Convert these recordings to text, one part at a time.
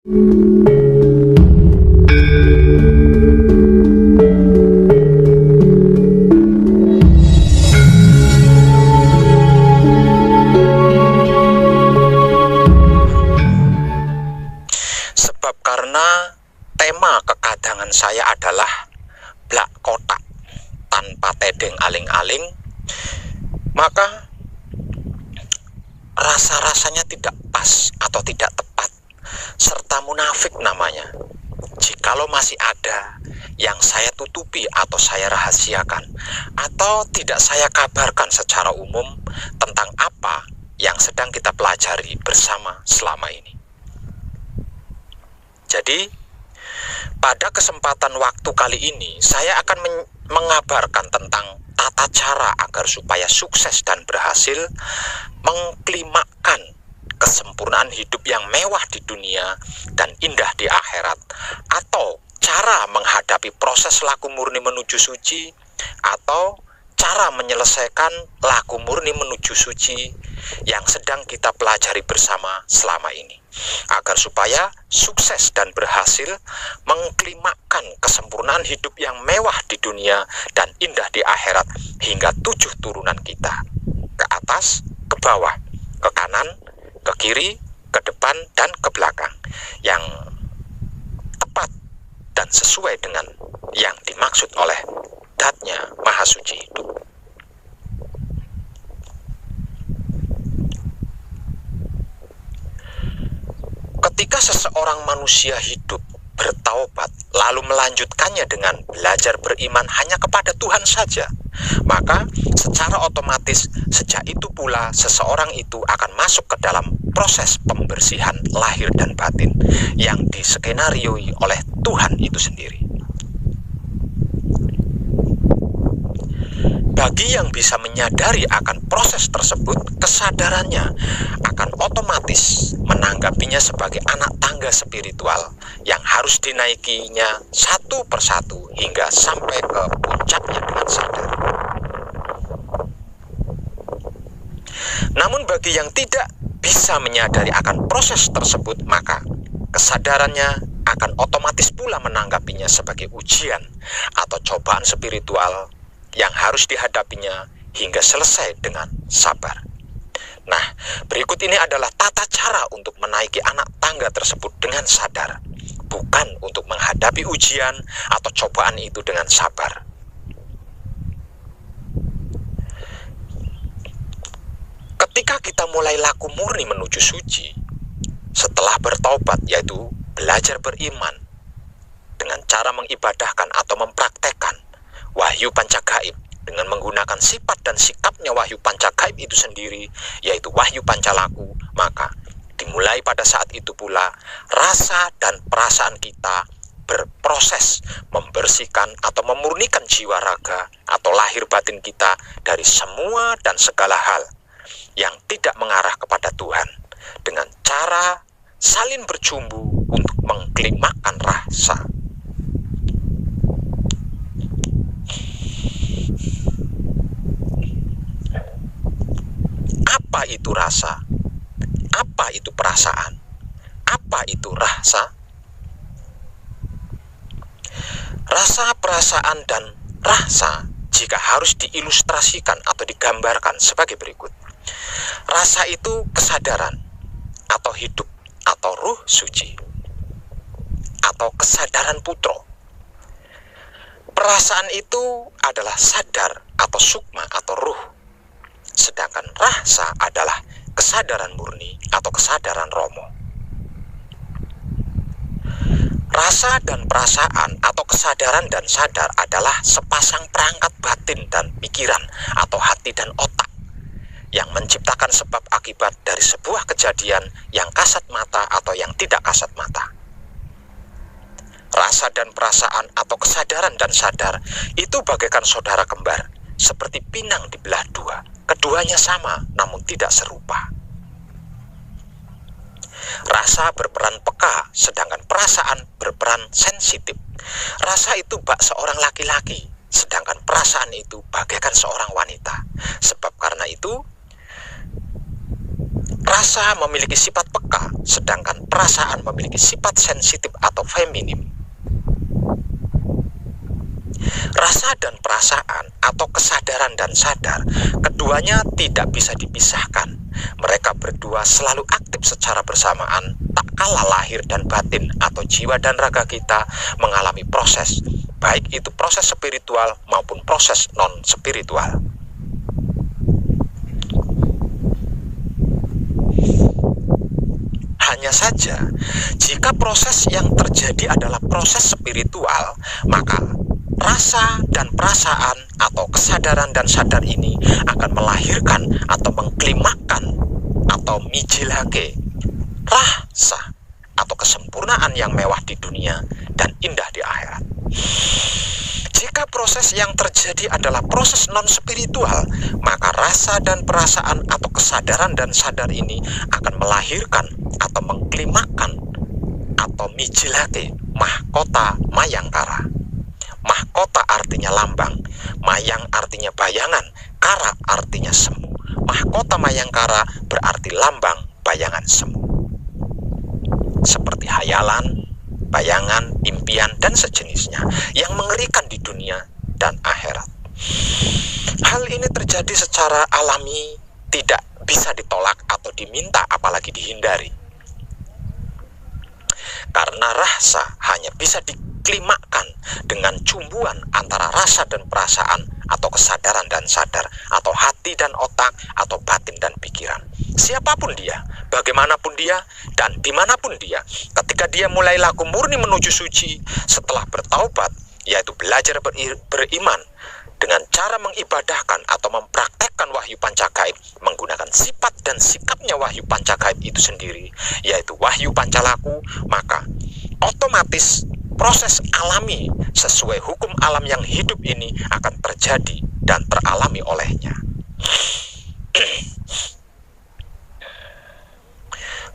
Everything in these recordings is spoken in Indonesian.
Sebab karena tema kekadangan saya adalah blak kotak tanpa tedeng aling-aling, maka rasa-rasanya tidak pas atau tidak tepat serta munafik namanya jikalau masih ada yang saya tutupi atau saya rahasiakan atau tidak saya kabarkan secara umum tentang apa yang sedang kita pelajari bersama selama ini. Jadi, pada kesempatan waktu kali ini, saya akan mengabarkan tentang tata cara agar supaya sukses dan berhasil mengklimakkan kesempurnaan hidup yang mewah di dunia dan indah di akhirat, atau cara menghadapi proses laku murni menuju suci, atau cara menyelesaikan laku murni menuju suci yang sedang kita pelajari bersama selama ini, agar supaya sukses dan berhasil mengklimakkan kesempurnaan hidup yang mewah di dunia dan indah di akhirat hingga 7 turunan kita, ke atas, ke bawah, ke kanan, ke kiri, ke depan, dan ke belakang, yang tepat dan sesuai dengan yang dimaksud oleh datnya Maha Suci hidup. Ketika seseorang manusia hidup bertaubat lalu melanjutkannya dengan belajar beriman hanya kepada Tuhan saja, maka secara otomatis sejak itu pula seseorang itu akan masuk ke dalam proses pembersihan lahir dan batin yang diskenarioi oleh Tuhan itu sendiri. Bagi yang bisa menyadari akan proses tersebut, kesadarannya akan otomatis menanggapinya sebagai anak tangga spiritual yang harus dinaikinya satu persatu hingga sampai ke puncaknya dengan sadar. Namun bagi yang tidak bisa menyadari akan proses tersebut, maka kesadarannya akan otomatis pula menanggapinya sebagai ujian atau cobaan spiritual yang harus dihadapinya hingga selesai dengan sabar. Nah, berikut ini adalah tata cara untuk menaiki anak tangga tersebut dengan sadar, bukan untuk menghadapi ujian atau cobaan itu dengan sabar. Ketika kita mulai laku murni menuju suci, setelah bertaubat, yaitu belajar beriman dengan cara mengibadahkan atau mempraktekkan wahyu pancagaib dengan menggunakan sifat dan sikapnya wahyu pancagaib itu sendiri, yaitu wahyu pancalaku, maka dimulai pada saat itu pula rasa dan perasaan kita berproses membersihkan atau memurnikan jiwa raga atau lahir batin kita dari semua dan segala hal yang tidak mengarah kepada Tuhan, dengan cara saling bercumbu untuk mengklimakkan rasa. Apa itu rasa? Apa itu perasaan? Apa itu rasa? Rasa, perasaan, dan rasa jika harus diilustrasikan atau digambarkan sebagai berikut. Rasa itu kesadaran atau hidup atau ruh suci atau kesadaran putro. Perasaan itu adalah sadar atau sukma atau ruh. Sedangkan rasa adalah kesadaran murni atau kesadaran romo. Rasa dan perasaan atau kesadaran dan sadar adalah sepasang perangkat batin dan pikiran atau hati dan otak yang menciptakan sebab akibat dari sebuah kejadian yang kasat mata atau yang tidak kasat mata. Rasa dan perasaan atau kesadaran dan sadar itu bagaikan saudara kembar, seperti pinang dibelah dua. Keduanya sama, namun tidak serupa. Rasa berperan peka, sedangkan perasaan berperan sensitif. Rasa itu bak seorang laki-laki, sedangkan perasaan itu bagaikan seorang wanita. Sebab karena itu, Rasa memiliki sifat peka, sedangkan perasaan memiliki sifat sensitif atau feminim. Rasa dan perasaan atau kesadaran dan sadar, keduanya tidak bisa dipisahkan. Mereka berdua selalu aktif secara bersamaan, tak kalah lahir dan batin atau jiwa dan raga kita mengalami proses, baik itu proses spiritual maupun proses non-spiritual. Hanya saja, jika proses yang terjadi adalah proses spiritual, maka rasa dan perasaan atau kesadaran dan sadar ini akan melahirkan atau mengklimakkan atau mijilake rasa atau kesempurnaan yang mewah di dunia dan indah di akhirat. Jika proses yang terjadi adalah proses non-spiritual, maka rasa dan perasaan atau kesadaran dan sadar ini akan melahirkan atau mengklimakkan atau mijilake mahkota mayangkara. Mahkota artinya lambang, mayang artinya bayangan, kara artinya semu. Mahkota mayangkara berarti lambang bayangan semu. Seperti hayalan, bayangan, impian, dan sejenisnya yang mengerikan di dunia dan akhirat. Hal ini terjadi secara alami, tidak bisa ditolak atau diminta, apalagi dihindari. Karena rasa hanya bisa diklimakkan dengan cumbuan antara rasa dan perasaan atau kesadaran dan sadar, atau hati dan otak, atau batin dan pikiran. Siapapun dia, bagaimanapun dia, dan dimanapun dia, ketika dia mulai laku murni menuju suci setelah bertaubat, yaitu belajar beriman dengan cara mengibadahkan atau mempraktekkan wahyu pancagaib menggunakan sifat dan sikapnya wahyu pancagaib itu sendiri, yaitu wahyu pancalaku, maka otomatis proses alami sesuai hukum alam yang hidup ini akan terjadi dan teralami olehnya.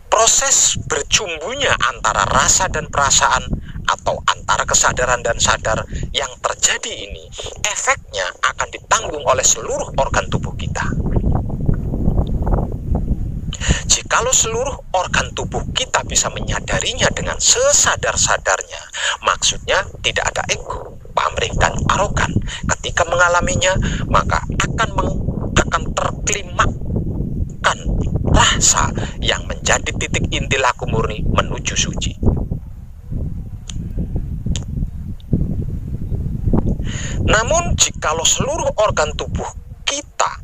Proses bercumbunya antara rasa dan perasaan atau antara kesadaran dan sadar yang terjadi ini, efeknya akan ditanggung oleh seluruh organ tubuh kita. Jikalau seluruh organ tubuh kita bisa menyadarinya dengan sesadar-sadarnya, maksudnya tidak ada ego, pamrih, dan arogan. Ketika mengalaminya, maka akan terklimakkan rasa yang menjadi titik inti laku murni menuju suci. Namun jikalau seluruh organ tubuh kita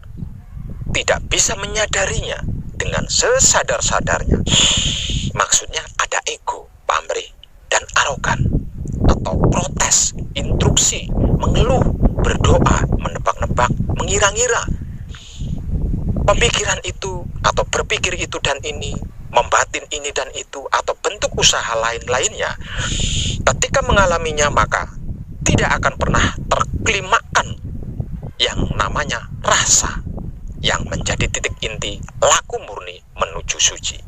tidak bisa menyadarinya dengan sesadar-sadarnya, maksudnya ada ego, pamrih, dan arogan, atau protes, instruksi, mengeluh, berdoa, menebak-nebak, mengira-ngira. Pemikiran itu atau berpikir itu dan ini, membatin ini dan itu, atau bentuk usaha lain-lainnya, ketika mengalaminya maka tidak akan pernah terklimakkan yang namanya rasa yang menjadi titik inti laku murni menuju suci.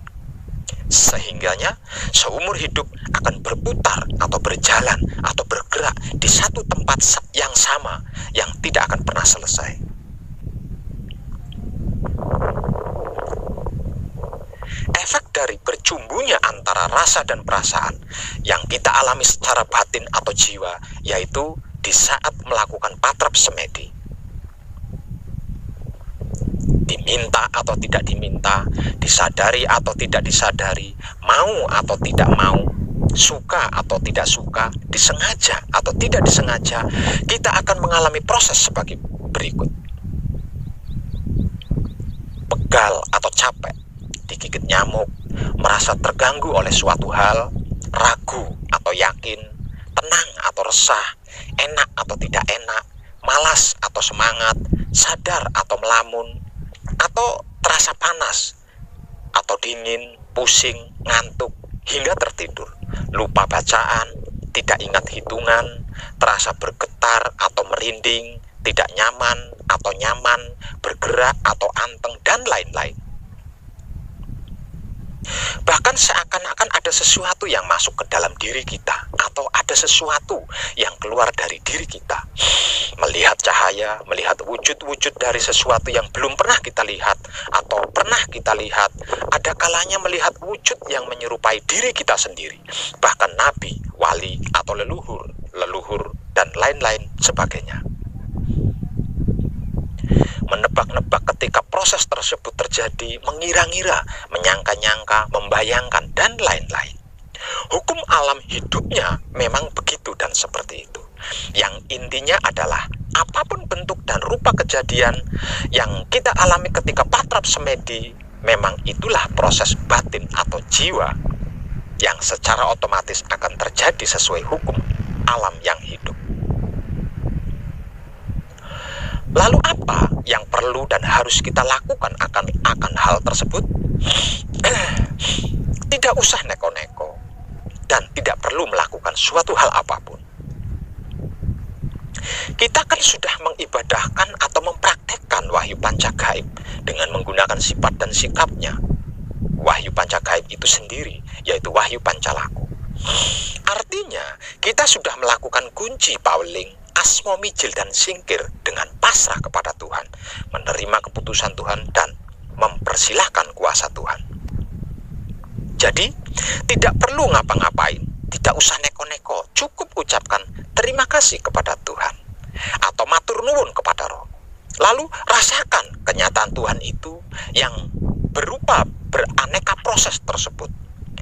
Sehingganya seumur hidup akan berputar atau berjalan atau bergerak di satu tempat yang sama yang tidak akan pernah selesai. Efek dari bercumbunya antara rasa dan perasaan yang kita alami secara batin atau jiwa, yaitu di saat melakukan patrap semedi. Diminta atau tidak diminta, disadari atau tidak disadari, mau atau tidak mau, suka atau tidak suka, disengaja atau tidak disengaja, kita akan mengalami proses sebagai berikut. Pegal atau capek, digigit nyamuk, merasa terganggu oleh suatu hal, ragu atau yakin, tenang atau resah, enak atau tidak enak, malas atau semangat, sadar atau melamun, atau terasa panas atau dingin, pusing, ngantuk, hingga tertidur, lupa bacaan, tidak ingat hitungan, terasa bergetar atau merinding, tidak nyaman atau nyaman, bergerak atau anteng, dan lain-lain. Bahkan seakan-akan ada sesuatu yang masuk ke dalam diri kita, atau ada sesuatu yang keluar dari diri kita. Melihat cahaya, melihat wujud-wujud dari sesuatu yang belum pernah kita lihat, atau pernah kita lihat. Ada kalanya melihat wujud yang menyerupai diri kita sendiri. Bahkan nabi, wali, atau leluhur, dan lain-lain sebagainya. Menebak-nebak ketika proses tersebut terjadi, mengira-ngira, menyangka-nyangka, membayangkan, dan lain-lain. Hukum alam hidupnya memang begitu dan seperti itu. Yang intinya adalah apapun bentuk dan rupa kejadian yang kita alami ketika patrap semedi, memang itulah proses batin atau jiwa yang secara otomatis akan terjadi sesuai hukum alam yang hidup. Lalu apa yang perlu dan harus kita lakukan akan hal tersebut? Tidak usah neko-neko dan tidak perlu melakukan suatu hal apapun. Kita kan sudah mengibadahkan atau mempraktekkan wahyu pancagaib dengan menggunakan sifat dan sikapnya. Wahyu pancagaib itu sendiri, yaitu wahyu pancalaku. Artinya, kita sudah melakukan kunci pauling, asmo mijil dan singkir dengan pasrah kepada Tuhan, menerima keputusan Tuhan dan mempersilahkan kuasa Tuhan. Jadi, tidak perlu ngapa-ngapain, tidak usah neko-neko, cukup ucapkan terima kasih kepada Tuhan atau matur nuwun kepada Roh. Lalu rasakan kenyataan Tuhan itu yang berupa beraneka proses tersebut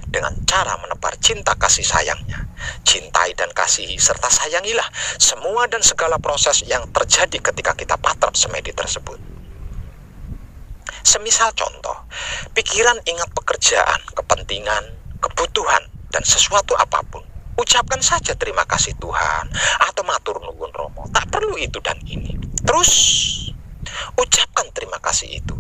dengan cara menebar cinta kasih sayangnya. Cintai dan kasihi serta sayangilah semua dan segala proses yang terjadi ketika kita patrap semedi tersebut. Semisal contoh, pikiran ingat pekerjaan, kepentingan, kebutuhan, dan sesuatu apapun. Ucapkan saja terima kasih Tuhan atau matur nuwun Romo. Tak perlu itu dan ini. Terus ucapkan terima kasih itu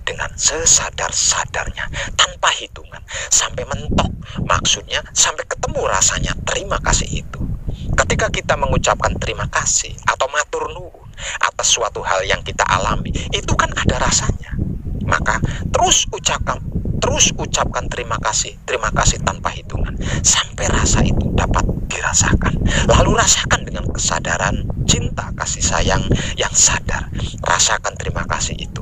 dengan sesadar-sadarnya, tanpa hitungan, sampai mentok. Maksudnya sampai ketemu rasanya terima kasih itu. Ketika kita mengucapkan terima kasih atau matur nuwun atas suatu hal yang kita alami, itu kan ada rasanya. Maka terus ucapkan terima kasih tanpa hitungan sampai rasa itu dapat dirasakan. Lalu rasakan dengan kesadaran cinta kasih sayang yang sadar. Rasakan terima kasih itu.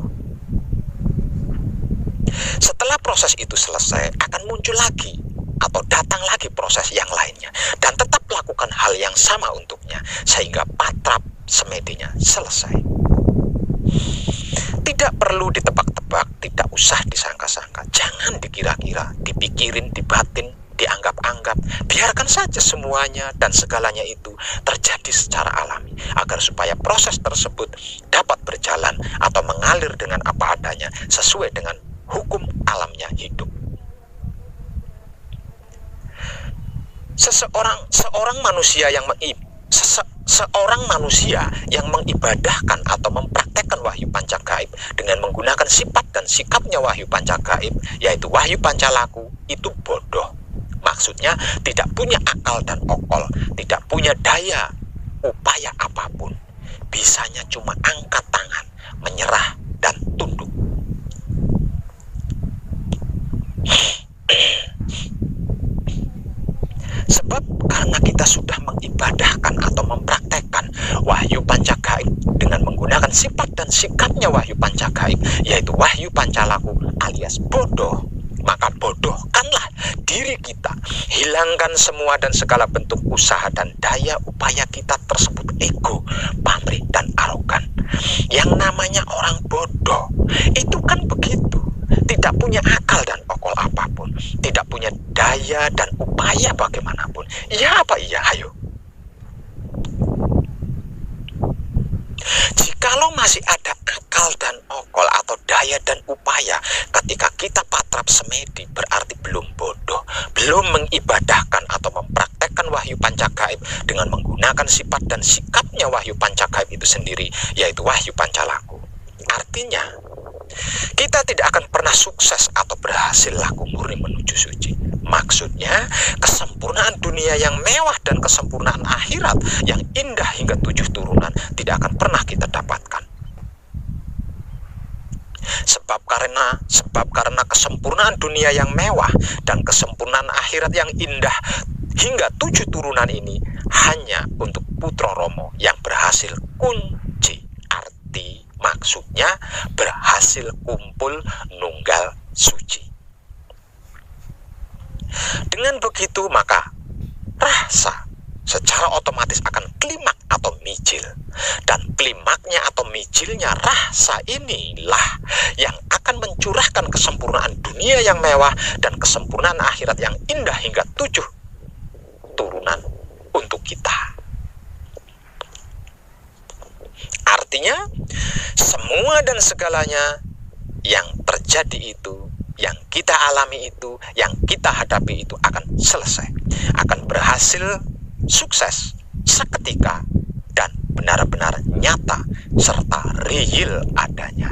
Setelah proses itu selesai, akan muncul lagi atau datang lagi proses yang lainnya, dan tetap lakukan hal yang sama untuknya sehingga patrap semedinya selesai. Tidak perlu ditebak-tebak, tidak usah disangka-sangka, jangan dikira-kira, dipikirin, dibatin, dianggap-anggap. Biarkan saja semuanya dan segalanya itu terjadi secara alami, agar supaya proses tersebut dapat berjalan atau mengalir dengan apa adanya sesuai dengan hukum alamnya hidup. Seorang manusia yang mengibadahkan atau mempraktekkan wahyu pancagaib dengan menggunakan sifat dan sikapnya wahyu pancagaib, yaitu wahyu pancalaku, itu bodoh. Maksudnya tidak punya akal dan okol, tidak punya daya upaya apapun. Bisanya cuma angkat tangan, menyerah dan tunduk. Sebab karena kita sudah mengibadahkan atau mempraktekkan wahyu pancagaib dengan menggunakan sifat dan sikapnya wahyu pancagaib, yaitu wahyu pancalaku alias bodoh, maka bodohkanlah diri kita. Hilangkan semua dan segala bentuk usaha dan daya upaya kita tersebut ego, pamrih, dan arogan. Yang namanya orang bodoh itu kan begitu, tidak punya akal dan okol apapun, tidak punya daya dan upaya bagaimanapun. Iya apa iya? Ayo. Jikalau masih ada akal dan okol atau daya dan upaya ketika kita patrap semedi, berarti belum bodoh, belum mengibadahkan atau mempraktekkan wahyu pancagaib dengan menggunakan sifat dan sikapnya wahyu pancagaib itu sendiri, yaitu wahyu pancalaku. Artinya, kita tidak akan pernah sukses atau berhasil laku murni menuju suci. Maksudnya, kesempurnaan dunia yang mewah dan kesempurnaan akhirat yang indah hingga 7 turunan tidak akan pernah kita dapatkan. Sebab karena kesempurnaan dunia yang mewah dan kesempurnaan akhirat yang indah hingga 7 turunan ini hanya untuk Putra Romo yang berhasil kunci. Arti maksudnya berhasil kumpul nunggal suci. Dengan begitu maka rasa secara otomatis akan klimak atau mijil. Dan klimaknya atau mijilnya rasa inilah yang akan mencurahkan kesempurnaan dunia yang mewah dan kesempurnaan akhirat yang indah hingga 7 turunan untuk kita. Artinya, semua dan segalanya yang terjadi itu, yang kita alami itu, yang kita hadapi itu akan selesai, akan berhasil sukses seketika dan benar-benar nyata serta real adanya.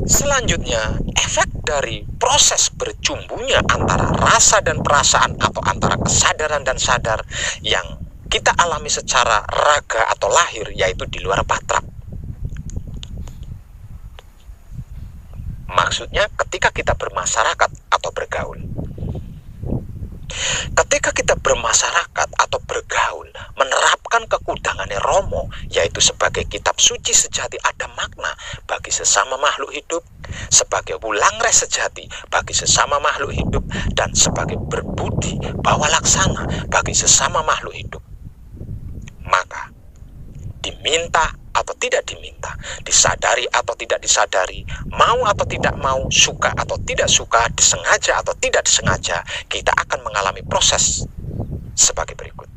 Selanjutnya, efek dari proses berjumbunya antara rasa dan perasaan atau antara kesadaran dan sadar yang kita alami secara raga atau lahir, yaitu di luar patrap. Maksudnya ketika kita bermasyarakat atau bergaul. Ketika kita bermasyarakat atau bergaul, menerapkan kekudangannya Romo, yaitu sebagai kitab suci sejati ada makna bagi sesama makhluk hidup, sebagai wulangres sejati bagi sesama makhluk hidup, dan sebagai berbudi bawa laksana bagi sesama makhluk hidup. Maka diminta atau tidak diminta, disadari atau tidak disadari, mau atau tidak mau, suka atau tidak suka, disengaja atau tidak disengaja, kita akan mengalami proses sebagai berikut.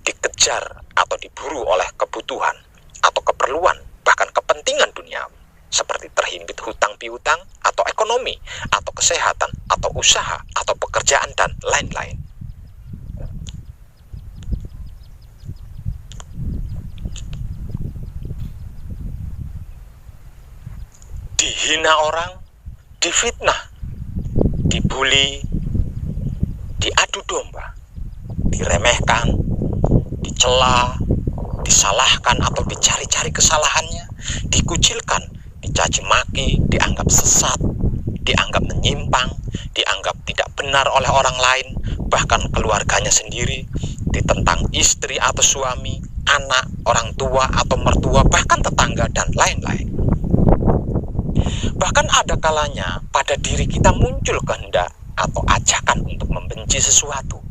Dikejar atau diburu oleh kebutuhan atau keperluan, bahkan kepentingan duniawi, seperti terhimpit hutang piutang atau ekonomi, atau kesehatan, atau usaha, atau pekerjaan, dan lain-lain. Dihina orang, difitnah, dibully, diadu domba, diremehkan, dicela, disalahkan atau dicari-cari kesalahannya, dikucilkan, dicaci maki, dianggap sesat, dianggap menyimpang, dianggap tidak benar oleh orang lain, bahkan keluarganya sendiri, ditentang istri atau suami, anak, orang tua atau mertua, bahkan tetangga, dan lain-lain. Bahkan ada kalanya pada diri kita muncul kehendak atau ajakan untuk membenci sesuatu,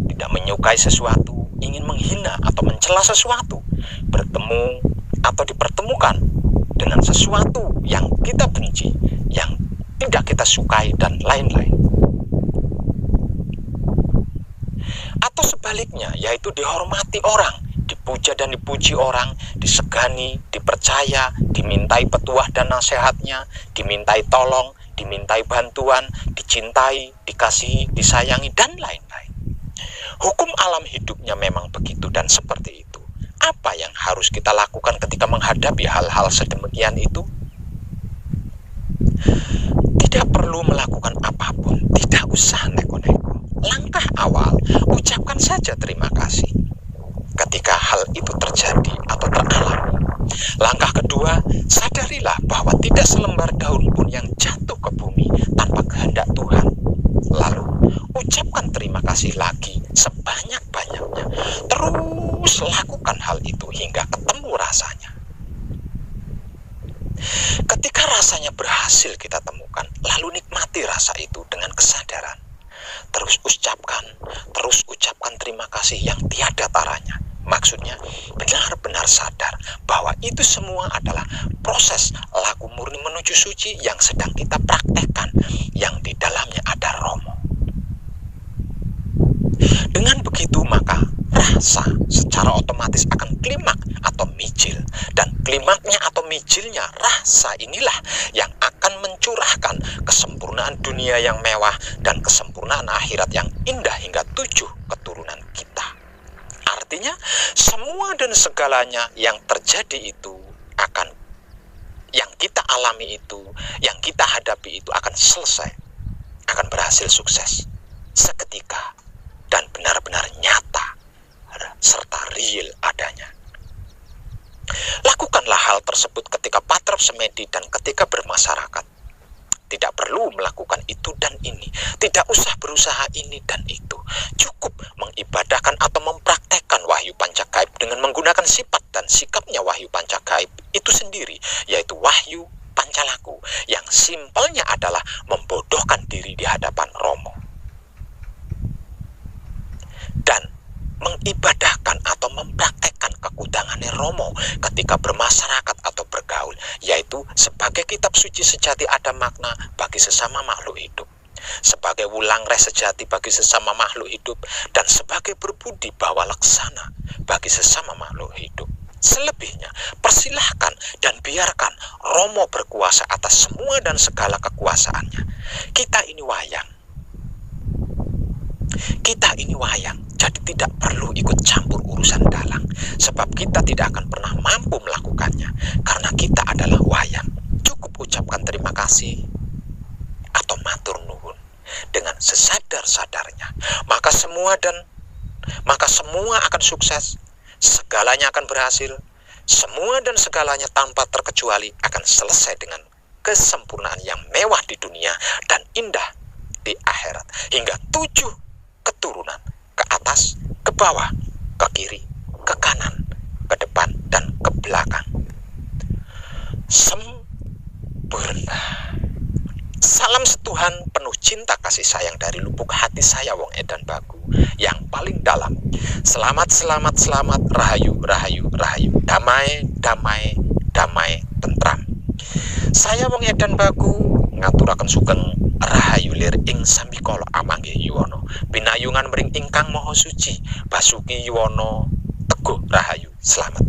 tidak menyukai sesuatu, ingin menghina atau mencela sesuatu, bertemu atau dipertemukan dengan sesuatu yang kita benci, yang tidak kita sukai, dan lain-lain. Atau sebaliknya, yaitu dihormati orang, dipuja dan dipuji orang, disegani, dipercaya, dimintai petuah dan nasihatnya, dimintai tolong, dimintai bantuan, dicintai, dikasihi, disayangi, dan lain-lain. Hukum alam hidupnya memang begitu dan seperti itu. Apa yang harus kita lakukan ketika menghadapi hal-hal sedemikian itu? Tidak perlu melakukan apapun, tidak usah neko-neko. Langkah awal, ucapkan saja terima kasih ketika hal itu terjadi atau teralami. Langkah kedua, sadarilah bahwa tidak selembar daun pun yang jatuh ke bumi tanpa kehendak Tuhan. Lalu, ucapkan terima kasih lagi sebanyak-banyaknya. Terus lakukan hal itu hingga ketemu rasanya. Ketika rasanya berhasil kita temukan, lalu nikmati rasa itu dengan kesadaran. Terus ucapkan terima kasih yang tiada taranya. Maksudnya benar-benar sadar bahwa itu semua adalah proses laku murni menuju suci yang sedang kita praktekkan, yang di dalamnya ada Romo. Dengan begitu maka rasa secara otomatis akan klimak atau mijil, dan klimaknya atau mijilnya rasa inilah yang akan mencurahkan kesempurnaan dunia yang mewah dan kesempurnaan akhirat yang indah hingga 7 keturunan kita. Artinya semua dan segalanya yang terjadi itu akan, yang kita alami itu, yang kita hadapi itu akan selesai, akan berhasil sukses seketika dan benar-benar nyata serta real adanya. Lakukan Lakukanlah hal tersebut ketika patrap semedi dan ketika bermasyarakat. Tidak perlu melakukan itu dan ini. Tidak usah berusaha ini dan itu. Cukup mengibadahkan atau mempraktekkan wahyu pancagaib dengan menggunakan sifat dan sikapnya wahyu pancagaib itu sendiri, yaitu wahyu pancalaku, yang simpelnya adalah membodohkan diri di hadapan Romo. Dan mengibadahkan atau mempraktekkan kekudangannya Romo ketika bermasyarakat atau bergaul, yaitu sebagai kitab suci sejati ada makna bagi sesama makhluk hidup, sebagai wulangreh sejati bagi sesama makhluk hidup, dan sebagai berbudi bawa laksana bagi sesama makhluk hidup. Selebihnya, persilahkan dan biarkan Romo berkuasa atas semua dan segala kekuasaannya. Kita ini wayang, jadi tidak perlu ikut campur urusan dalang, sebab kita tidak akan pernah mampu melakukannya, karena kita adalah wayang. Cukup ucapkan terima kasih atau matur nuwun dengan sesadar-sadarnya, maka semua akan sukses, segalanya akan berhasil, semua dan segalanya tanpa terkecuali akan selesai dengan kesempurnaan yang mewah di dunia dan indah di akhirat, hingga 7 keturunan, ke atas, ke bawah, ke kiri, ke kanan, ke depan, dan ke belakang. Sempurna. Salam setuhan penuh cinta kasih sayang dari lubuk hati saya, Wong Edan Bagu, yang paling dalam. Selamat, selamat, selamat, rahayu, rahayu, rahayu, damai, damai, damai, tentram. Saya Wong Edan Bagu ngaturaken sugeng rahayu lir ing sambikala amanggih yuwana, pinayungan mring ingkang maha suci Basuki Yuwana Teguh Rahayu. Selamat.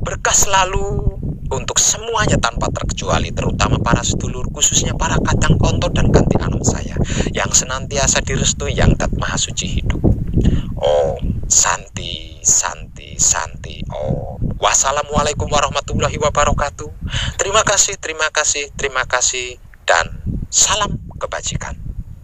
Berkah selalu untuk semuanya tanpa terkecuali, terutama para sedulur, khususnya para kadang konto dan ganti anom saya yang senantiasa direstui Yang Dat Maha Suci Hidup. Om Santi, Santi, Santi. Om. Wassalamualaikum warahmatullahi wabarakatuh. Terima kasih, terima kasih, terima kasih, dan salam kebajikan.